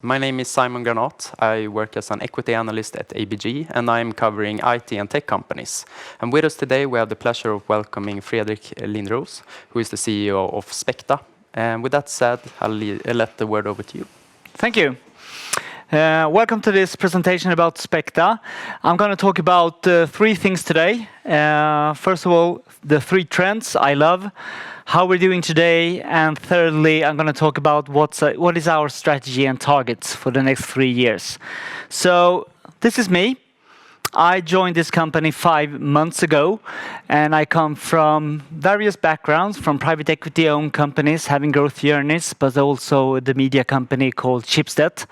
My name is Simon Granat. I work as an equity analyst at ABG, and I'm covering IT and tech companies. And with us today, we have the pleasure of welcoming Fredrik Lindros, who is the CEO of Speqta. And with that said, I'll let the word over to you. Thank you. Welcome to this presentation about Speqta. I'm going to talk about three things today. First of all, the three trends I love, how we're doing today, and thirdly, I'm going to talk about what is our strategy and targets for the next 3 years. So this is me. I joined this company 5 months ago, and I come from various backgrounds, from private equity-owned companies having growth journeys, but also the media company called Schibsted.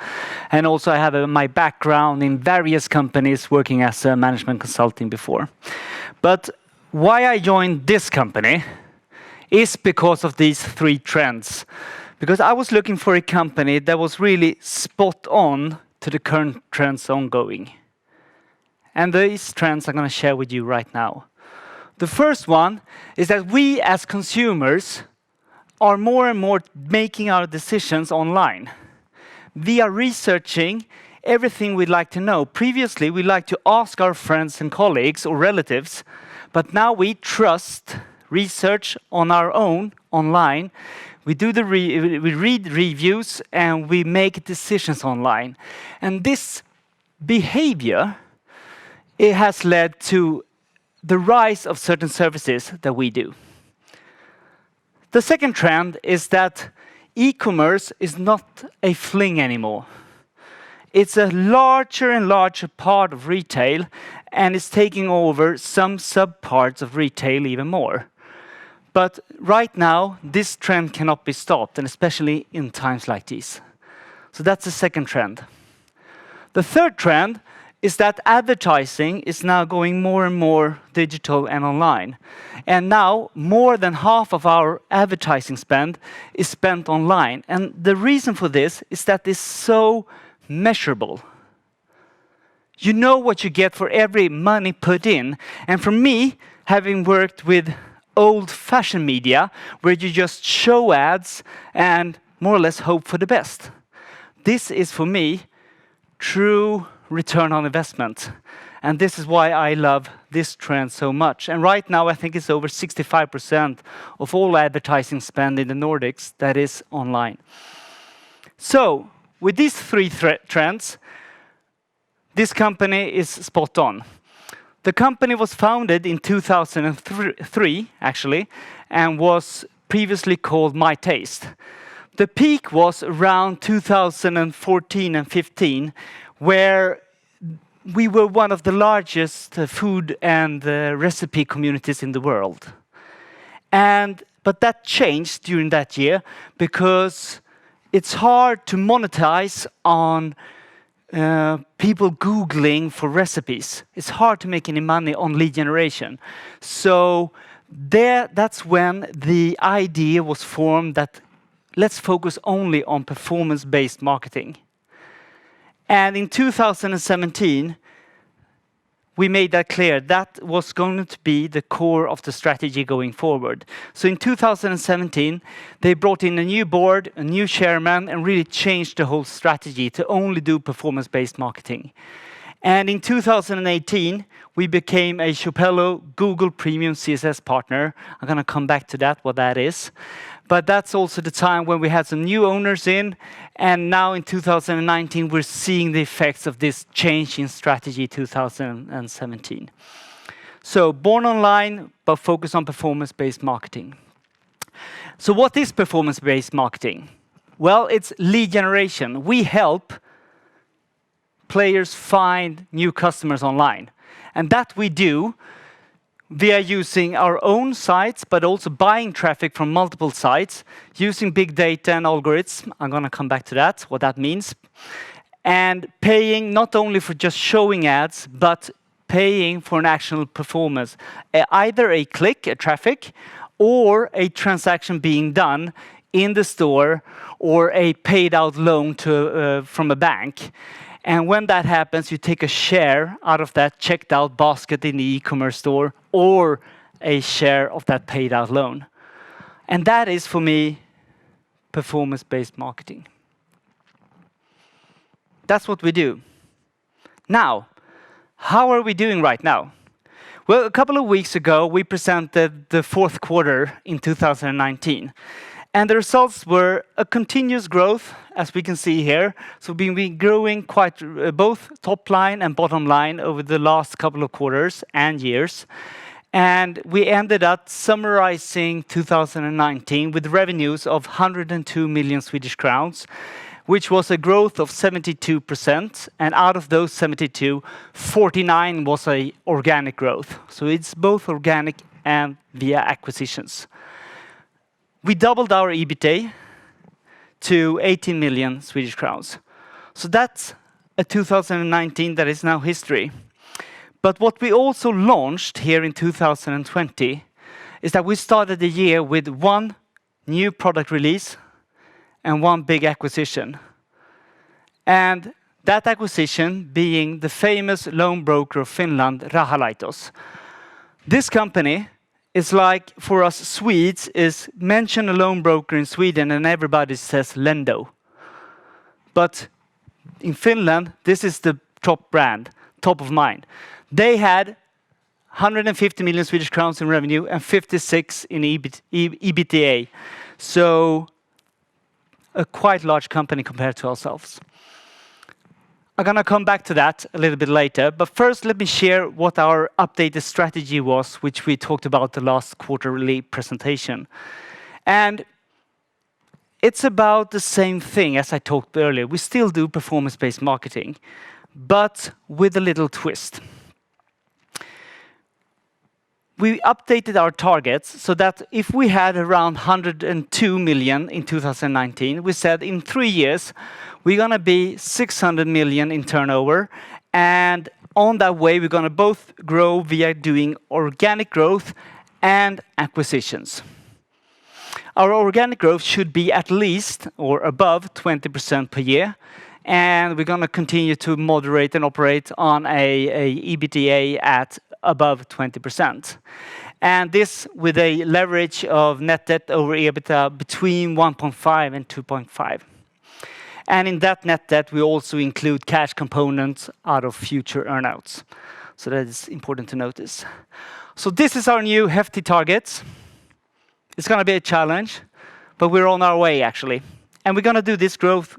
And also I have my background in various companies working as a management consulting before. But why I joined this company is because of these three trends. Because I was looking for a company that was really spot on to the current trends ongoing. And these trends I'm going to share with you right now. The first one is that we as consumers are more and more making our decisions online. We are researching everything we'd like to know. Previously, we like to ask our friends and colleagues or relatives, but now we trust research on our own online. We read reviews and we make decisions online. And this behavior, it has led to the rise of certain services that we do. The second trend is that e-commerce is not a fling anymore. It's a larger and larger part of retail, and it's taking over some subparts of retail even more. But right now, this trend cannot be stopped, and especially in times like these. So that's the second trend. The third trend is that advertising is now going more and more digital and online. And now, more than half of our advertising spend is spent online. And the reason for this is that it's so measurable. You know what you get for every money put in. And for me, having worked with old-fashioned media, where you just show ads and more or less hope for the best. This is, for me, true return on investment. And this is why I love this trend so much. And right now, I think it's over 65% of all advertising spend in the Nordics that is online. So, with these three trends, this company is spot on. The company was founded in 2003, actually, and was previously called My Taste. The peak was around 2014 and 15, where we were one of the largest food and recipe communities in the world. But that changed during that year because it's hard to monetize on people Googling for recipes. It's hard to make any money on lead generation. So that's when the idea was formed that let's focus only on performance-based marketing. And in 2017, we made that clear. That was going to be the core of the strategy going forward. So in 2017, they brought in a new board, a new chairman, and really changed the whole strategy to only do performance-based marketing. And in 2018, we became a Shopello Google Premium CSS partner. I'm going to come back to that, what that is. But that's also the time when we had some new owners in. And now in 2019, we're seeing the effects of this change in strategy 2017. So born online, but focus on performance-based marketing. So what is performance-based marketing? Well, it's lead generation. We help players find new customers online. And that we do via using our own sites, but also buying traffic from multiple sites, using big data and algorithms. I'm going to come back to that, what that means. And paying not only for just showing ads, but paying for an actual performance. Either a click, a traffic, or a transaction being done in the store, or a paid out loan from a bank. And when that happens, you take a share out of that checked out basket in the e-commerce store, or a share of that paid out loan. And that is, for me, performance-based marketing. That's what we do. Now, how are we doing right now? Well, a couple of weeks ago, we presented the fourth quarter in 2019. And the results were a continuous growth, as we can see here. So we've been growing quite both top line and bottom line over the last couple of quarters and years. And we ended up summarizing 2019 with revenues of 102 million Swedish crowns, which was a growth of 72%. And out of those 72, 49 was a organic growth. So it's both organic and via acquisitions. We doubled our EBITDA to 18 million Swedish crowns. So that's a 2019 that is now history. But what we also launched here in 2020 is that we started the year with one new product release and one big acquisition. And that acquisition being the famous loan broker of Finland, Rahalaitos. This company is like, for us Swedes, is mention a loan broker in Sweden and everybody says Lendo. But in Finland, this is the top brand, top of mind. They had 150 million Swedish crowns in revenue and 56 in EBITDA. So a quite large company compared to ourselves. I'm going to come back to that a little bit later. But first, let me share what our updated strategy was, which we talked about the last quarterly presentation. And it's about the same thing as I talked earlier. We still do performance-based marketing, but with a little twist. We updated our targets so that if we had around 102 million in 2019, we said in 3 years, we're going to be 600 million in turnover. And on that way, we're going to both grow via doing organic growth and acquisitions. Our organic growth should be at least or above 20% per year. And we're going to continue to moderate and operate on a EBITDA at above 20%. And this with a leverage of net debt over EBITDA between 1.5 and 2.5. And in that net debt, we also include cash components out of future earnouts. So that is important to notice. So this is our new hefty targets. It's going to be a challenge, but we're on our way actually. And we're going to do this growth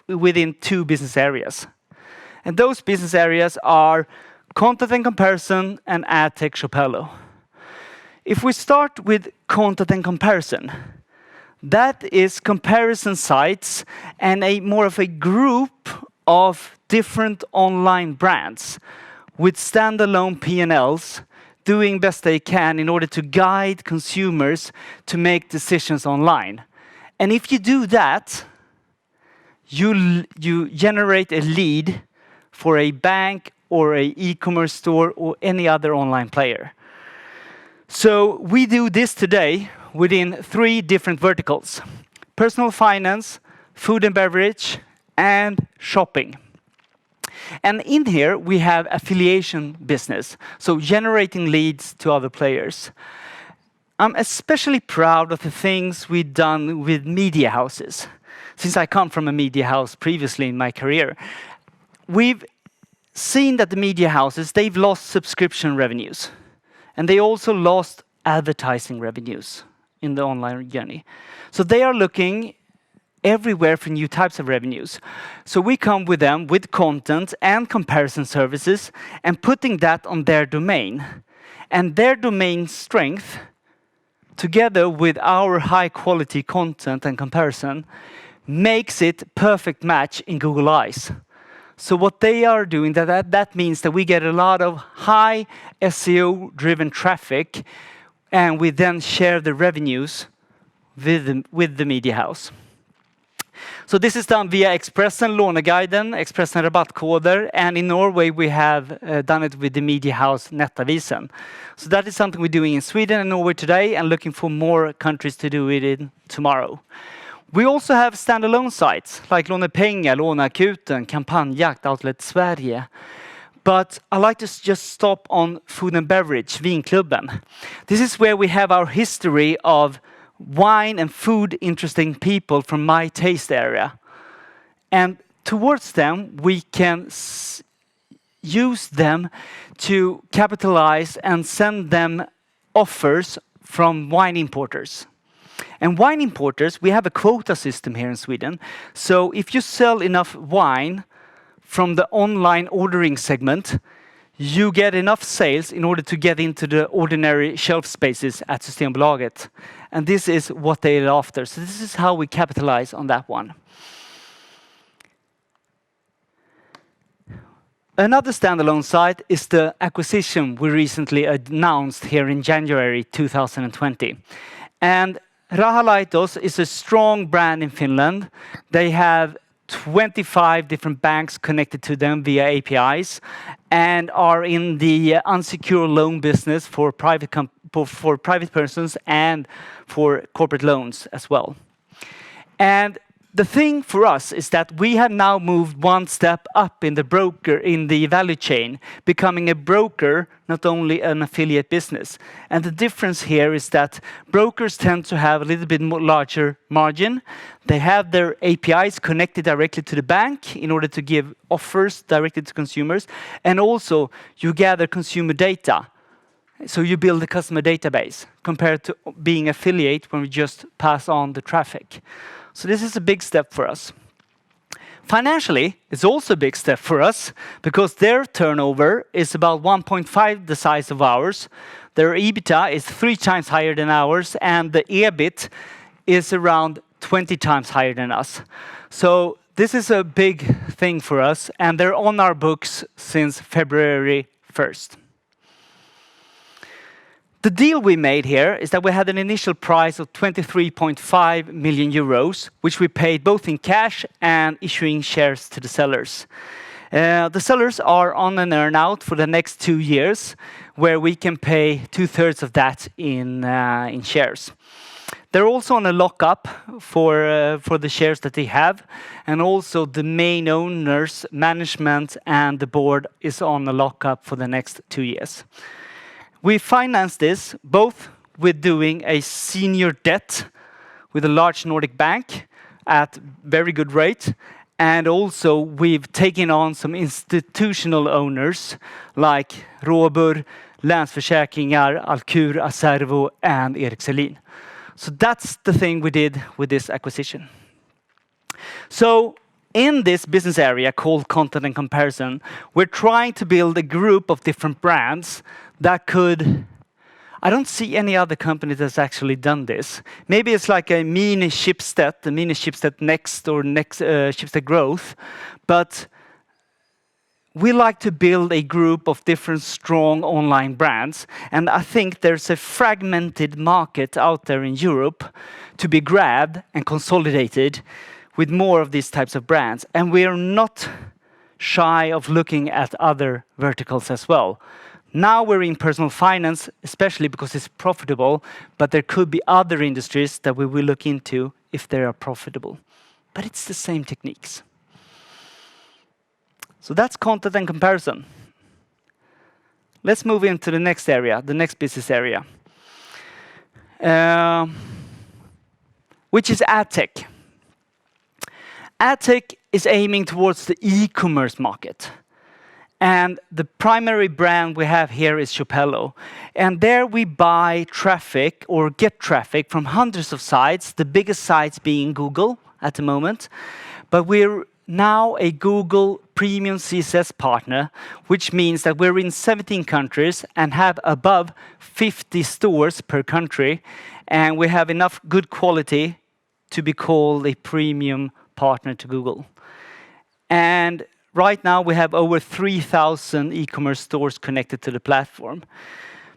within 2 business areas. And those business areas are content and comparison and AdTech Shopello. If we start with content and comparison, that is comparison sites and more of a group of different online brands with standalone P&Ls doing best they can in order to guide consumers to make decisions online. And if you do that, you generate a lead for a bank or an e-commerce store or any other online player. So we do this today within 3 different verticals: personal finance, food and beverage, and shopping. And in here, we have affiliation business, so generating leads to other players. I'm especially proud of the things we've done with media houses. Since I come from a media house previously in my career, we've seen that the media houses, they've lost subscription revenues. And they also lost advertising revenues in the online journey. So they are looking everywhere for new types of revenues. So we come with them with content and comparison services and putting that on their domain. And their domain strength, together with our high quality content and comparison, makes it perfect match in Google Eyes. So what they are doing, that means that we get a lot of high SEO-driven traffic, and we then share the revenues with the media house. So this is done via Expressen Låneguiden, Expressen Rabattkoder, and in Norway we have done it with the media house Nettavisen. So that is something we're doing in Sweden and Norway today, and looking for more countries to do it in tomorrow. We also have standalone sites like Lånepengar, Låneakuten, Kampanjjakt, Outlet Sverige. But I like to just stop on food and beverage, Vinklubben. This is where we have our history of wine and food interesting people from my taste area. And towards them, we can use them to capitalize and send them offers from wine importers. And wine importers, we have a quota system here in Sweden. So if you sell enough wine from the online ordering segment, you get enough sales in order to get into the ordinary shelf spaces at Systembolaget. And this is what they're after. So this is how we capitalize on that one. Another standalone site is the acquisition we recently announced here in January 2020. And Rahalaitos is a strong brand in Finland. They have 25 different banks connected to them via APIs and are in the unsecured loan business for private persons and for corporate loans as well. And the thing for us is that we have now moved one step up in the value chain, becoming a broker, not only an affiliate business. And the difference here is that brokers tend to have a little bit more larger margin. They have their APIs connected directly to the bank in order to give offers directly to consumers. And also, you gather consumer data. So you build a customer database compared to being affiliate when we just pass on the traffic. So this is a big step for us. Financially, it's also a big step for us because their turnover is about 1.5 the size of ours. Their EBITDA is 3 times higher than ours, and the EBIT is around 20 times higher than us. So this is a big thing for us, and they're on our books since February 1st. The deal we made here is that we had an initial price of 23.5 million euros, which we paid both in cash and issuing shares to the sellers. The sellers are on an earn-out for the next 2 years, where we can pay 2/3 of that in shares. They're also on a lock-up for the shares that they have, and also the main owners, management, and the board is on a lock-up for the next 2 years. We financed this both with doing a senior debt with a large Nordic bank at very good rate, and also we've taken on some institutional owners like Robur, Länsförsäkringar, Alcur, Acervo, and Erik Selin. So that's the thing we did with this acquisition. So in this business area called content and comparison, we're trying to build a group of different brands that could... I don't see any other company that's actually done this. Maybe it's like a mini Schibsted, the mini Schibsted Next or Next Schibsted Growth. But we like to build a group of different strong online brands. And I think there's a fragmented market out there in Europe to be grabbed and consolidated with more of these types of brands. And we're not shy of looking at other verticals as well. Now we're in personal finance, especially because it's profitable, but there could be other industries that we will look into if they are profitable. But it's the same techniques. So that's content and comparison. Let's move into the next area, the next business area, which is ad tech. Ad tech is aiming towards the e-commerce market. And the primary brand we have here is Shopello. And there we buy traffic or get traffic from hundreds of sites, the biggest sites being Google at the moment. But we're now a Google Premium CSS partner, which means that we're in 17 countries and have above 50 stores per country. And we have enough good quality to be called a premium partner to Google. And right now, we have over 3,000 e-commerce stores connected to the platform.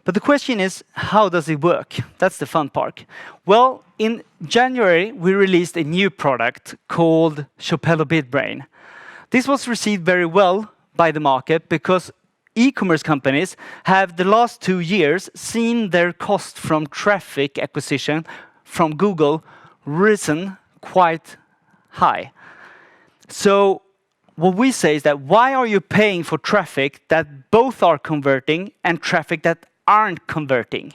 But the question is, how does it work? That's the fun part. Well, in January, we released a new product called Shopello BidBrain. This was received very well by the market because e-commerce companies have the last 2 years seen their cost from traffic acquisition from Google risen quite high. So what we say is that why are you paying for traffic that both are converting and traffic that aren't converting?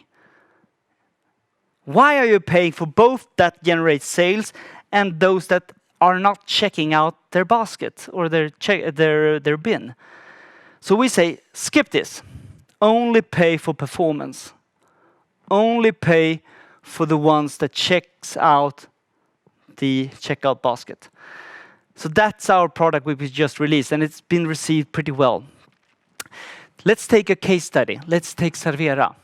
Why are you paying for both that generate sales and those that are not checking out their basket or their bin. So we say, skip this. Only pay for performance. Only pay for the ones that checks out the checkout basket. So that's our product we just released, and it's been received pretty well. Let's take a case study. Let's take Servera.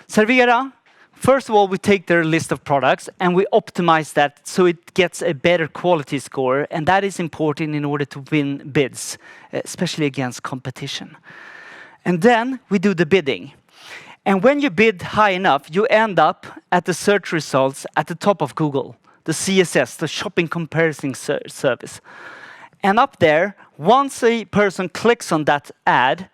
Servera, first of all, we take their list of products and we optimize that so it gets a better quality score, and that is important in order to win bids, especially against competition. And then we do the bidding. And when you bid high enough, you end up at the search results at the top of Google, the CSS, the shopping comparison service. And up there, once a person clicks on that ad,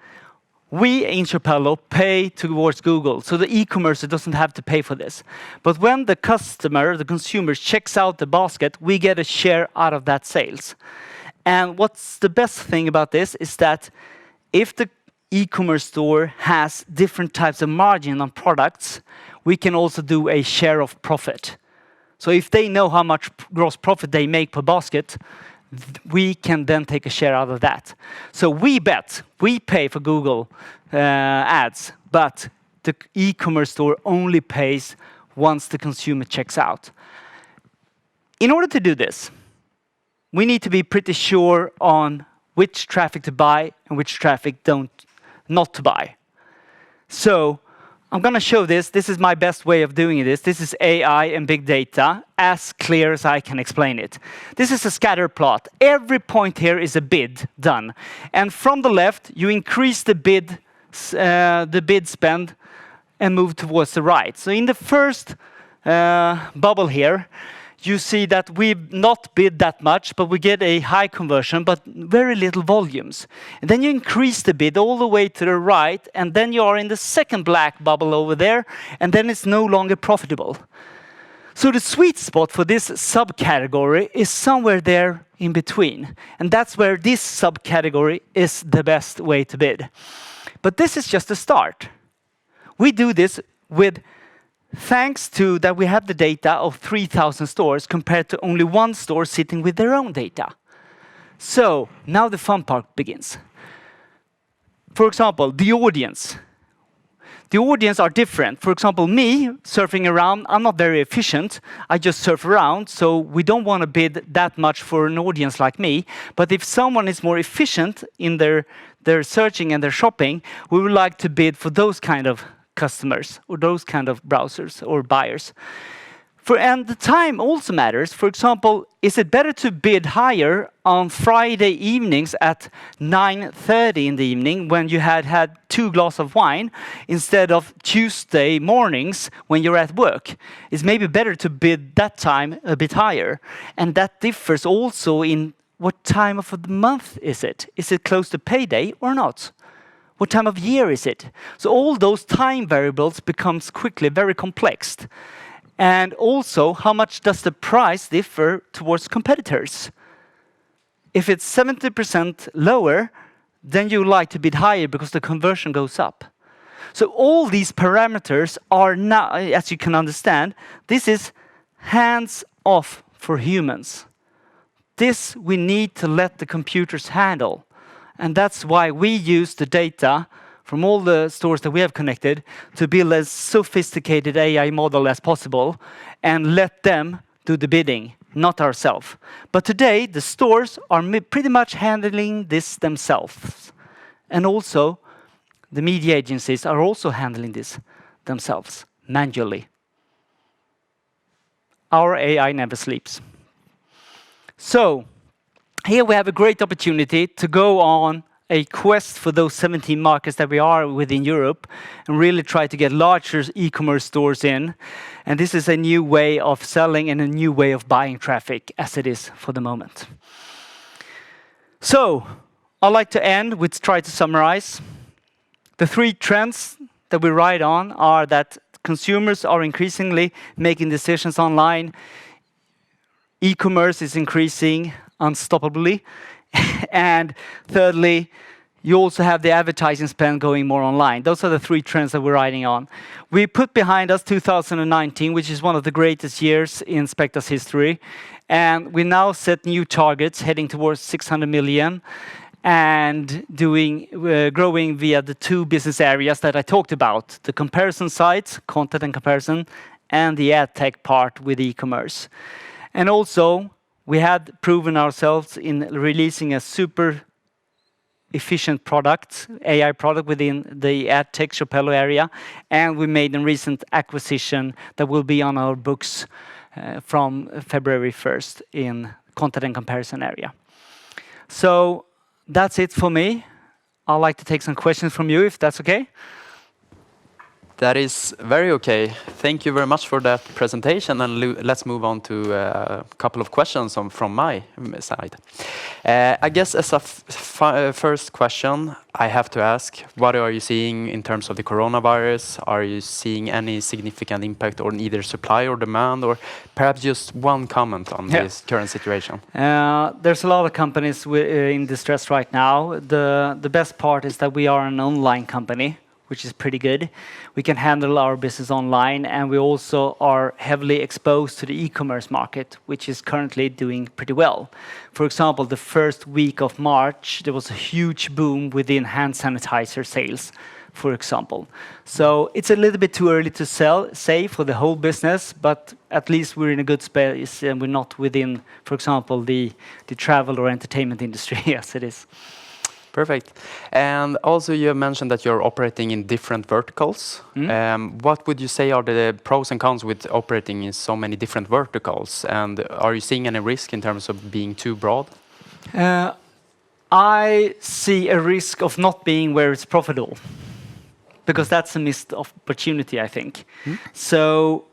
we in Chapello pay towards Google. So the e-commerce doesn't have to pay for this. But when the customer, the consumer, checks out the basket, we get a share out of that sales. And what's the best thing about this is that if the e-commerce store has different types of margin on products, we can also do a share of profit. So if they know how much gross profit they make per basket, we can then take a share out of that. So we pay for Google ads, but the e-commerce store only pays once the consumer checks out. In order to do this, we need to be pretty sure on which traffic to buy and which traffic not to buy. So I'm going to show this. This is my best way of doing this. This is AI and big data, as clear as I can explain it. This is a scatter plot. Every point here is a bid done. And from the left, you increase the bid spend and move towards the right. So in the first bubble here, you see that we've not bid that much, but we get a high conversion, but very little volumes. And then you increase the bid all the way to the right, and then you are in the second black bubble over there, and then it's no longer profitable. So the sweet spot for this subcategory is somewhere there in between. And that's where this subcategory is the best way to bid. But this is just a start. We do this thanks to that we have the data of 3,000 stores compared to only one store sitting with their own data. So now the fun part begins. For example, the audience. The audience are different. For example, me surfing around, I'm not very efficient. I just surf around, so we don't want to bid that much for an audience like me. But if someone is more efficient in their searching and their shopping, we would like to bid for those kind of customers or those kind of browsers or buyers. And the time also matters. For example, is it better to bid higher on Friday evenings at 9:30 in the evening when you had 2 glasses of wine instead of Tuesday mornings when you're at work? It's maybe better to bid that time a bit higher. And that differs also in what time of the month is it? Is it close to payday or not? What time of year is it? So all those time variables becomes quickly very complex. And also, how much does the price differ towards competitors? If it's 70% lower, then you like to bid higher because the conversion goes up. So all these parameters are now, as you can understand, this is hands off for humans. This we need to let the computers handle. And that's why we use the data from all the stores that we have connected to build a sophisticated AI model as possible and let them do the bidding, not ourselves. But today, the stores are pretty much handling this themselves. And also, the media agencies are also handling this themselves, manually. Our AI never sleeps. So, here we have a great opportunity to go on a quest for those 17 markets that we are within Europe and really try to get larger e-commerce stores in. And this is a new way of selling and a new way of buying traffic as it is for the moment. So, I'd like to end with try to summarize. The 3 trends that we ride on are that consumers are increasingly making decisions online. E-commerce is increasing unstoppably. And thirdly, you also have the advertising spend going more online. Those are the three trends that we're riding on. We put behind us 2019, which is one of the greatest years in Speqta's history. And we now set new targets heading towards 600 million and growing via the two business areas that I talked about, the comparison sites, content and comparison, and the ad tech part with e-commerce. And also, we had proven ourselves in releasing a super efficient product, AI product within the ad tech Shopello area, and we made a recent acquisition that will be on our books from February 1st in content and comparison area. So that's it for me. I'd like to take some questions from you, if that's okay. That is very okay. Thank you very much for that presentation, and let's move on to a couple of questions from my side. I guess as a first question, I have to ask, what are you seeing in terms of the coronavirus? Are you seeing any significant impact on either supply or demand, or perhaps just one comment on this current situation? There's a lot of companies in distress right now. The best part is that we are an online company, which is pretty good. We can handle our business online, and we also are heavily exposed to the e-commerce market, which is currently doing pretty well. For example, the first week of March, there was a huge boom within hand sanitizer sales, for example. So it's a little bit too early to say for the whole business, but at least we're in a good space, and we're not within, for example, the travel or entertainment industry as it is. Perfect. And also you have mentioned that you're operating in different verticals. What would you say are the pros and cons with operating in so many different verticals? And are you seeing any risk in terms of being too broad? I see a risk of not being where it's profitable, because that's a missed opportunity, I think. So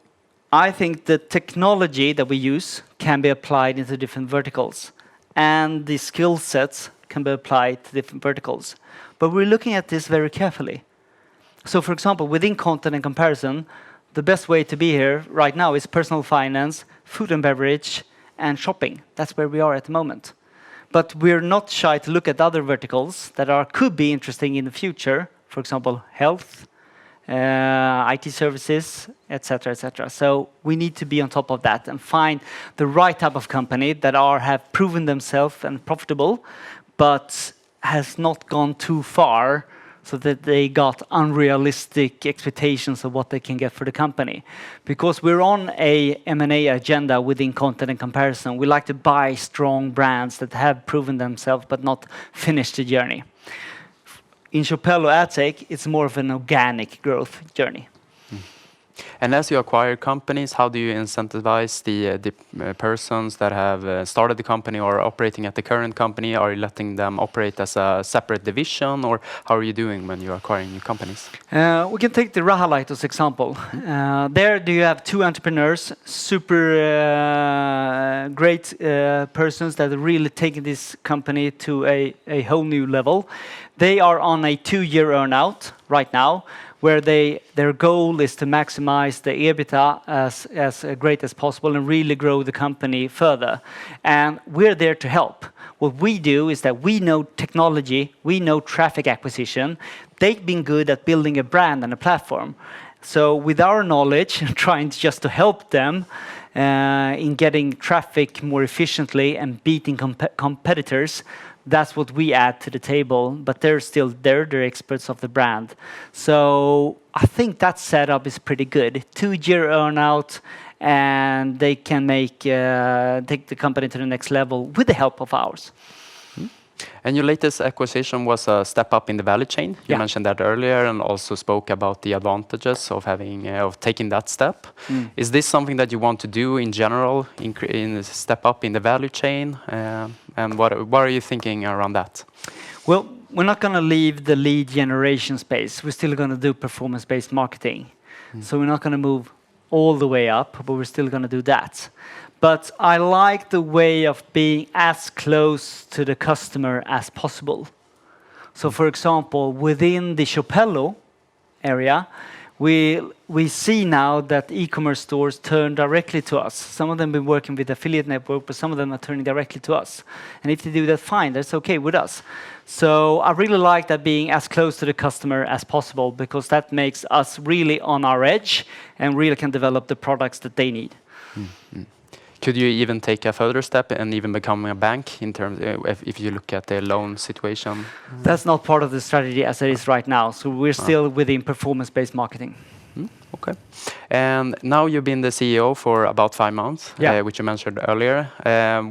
I think the technology that we use can be applied into different verticals, and the skill sets can be applied to different verticals. But we're looking at this very carefully. So for example, within content and comparison, the best way to be here right now is personal finance, food and beverage, and shopping. That's where we are at the moment. But we're not shy to look at other verticals that could be interesting in the future. For example, health, IT services, etc., etc. So we need to be on top of that and find the right type of company that have proven themselves and profitable, but has not gone too far so that they got unrealistic expectations of what they can get for the company. Because we're on a M&A agenda within content and comparison. We like to buy strong brands that have proven themselves but not finished the journey. In Shopello AdTech, it's more of an organic growth journey. And as you acquire companies, how do you incentivize the persons that have started the company or are operating at the current company? Are you letting them operate as a separate division, or how are you doing when you're acquiring new companies? We can take the Rahalaitos example. There you have two entrepreneurs, super great persons that are really taking this company to a whole new level. They are on a 2-year earnout right now, where their goal is to maximize the EBITDA as great as possible and really grow the company further. And we're there to help. What we do is that we know technology, we know traffic acquisition. They've been good at building a brand and a platform. So with our knowledge, trying just to help them in getting traffic more efficiently and beating competitors, that's what we add to the table, but they're experts of the brand. So I think that setup is pretty good. 2-year earnout, and they can take the company to the next level with the help of ours. And your latest acquisition was a step up in the value chain. You mentioned that earlier, and also spoke about the advantages of taking that step. Is this something that you want to do in general, in step up in the value chain? And what are you thinking around that? Well, we're not going to leave the lead generation space. We're still going to do performance-based marketing. So we're not going to move all the way up, but we're still going to do that. But I like the way of being as close to the customer as possible. So for example, within the Shopello area, we see now that e-commerce stores turn directly to us. Some of them have been working with affiliate network, but some of them are turning directly to us. And if they do that, fine, that's okay with us. So I really like that being as close to the customer as possible, because that makes us really on our edge and really can develop the products that they need. Mm-hmm. Could you even take a further step and even become a bank in terms if you look at the loan situation? That's not part of the strategy as it is right now. So we're still within performance-based marketing. Okay. And now you've been the CEO for about 5 months, which you mentioned earlier.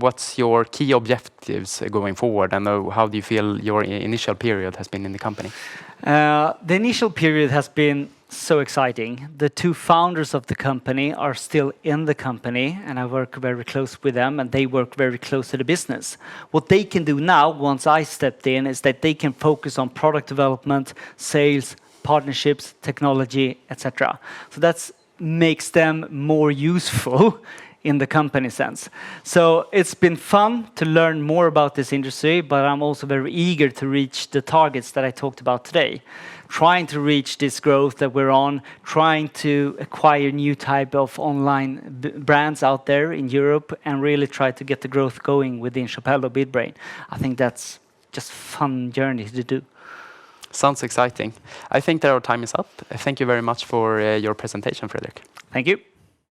What's your key objectives going forward, and how do you feel your initial period has been in the company? The initial period has been so exciting. The 2 founders of the company are still in the company, and I work very close with them, and they work very close to the business. What they can do now, once I stepped in, is that they can focus on product development, sales, partnerships, technology, etc. So that makes them more useful in the company sense. So it's been fun to learn more about this industry, but I'm also very eager to reach the targets that I talked about today. Trying to reach this growth that we're on, trying to acquire new type of online brands out there in Europe, and really try to get the growth going within Shopello BidBrain. I think that's just a fun journey to do. Sounds exciting. I think that our time is up. Thank you very much for your presentation, Fredrik. Thank you.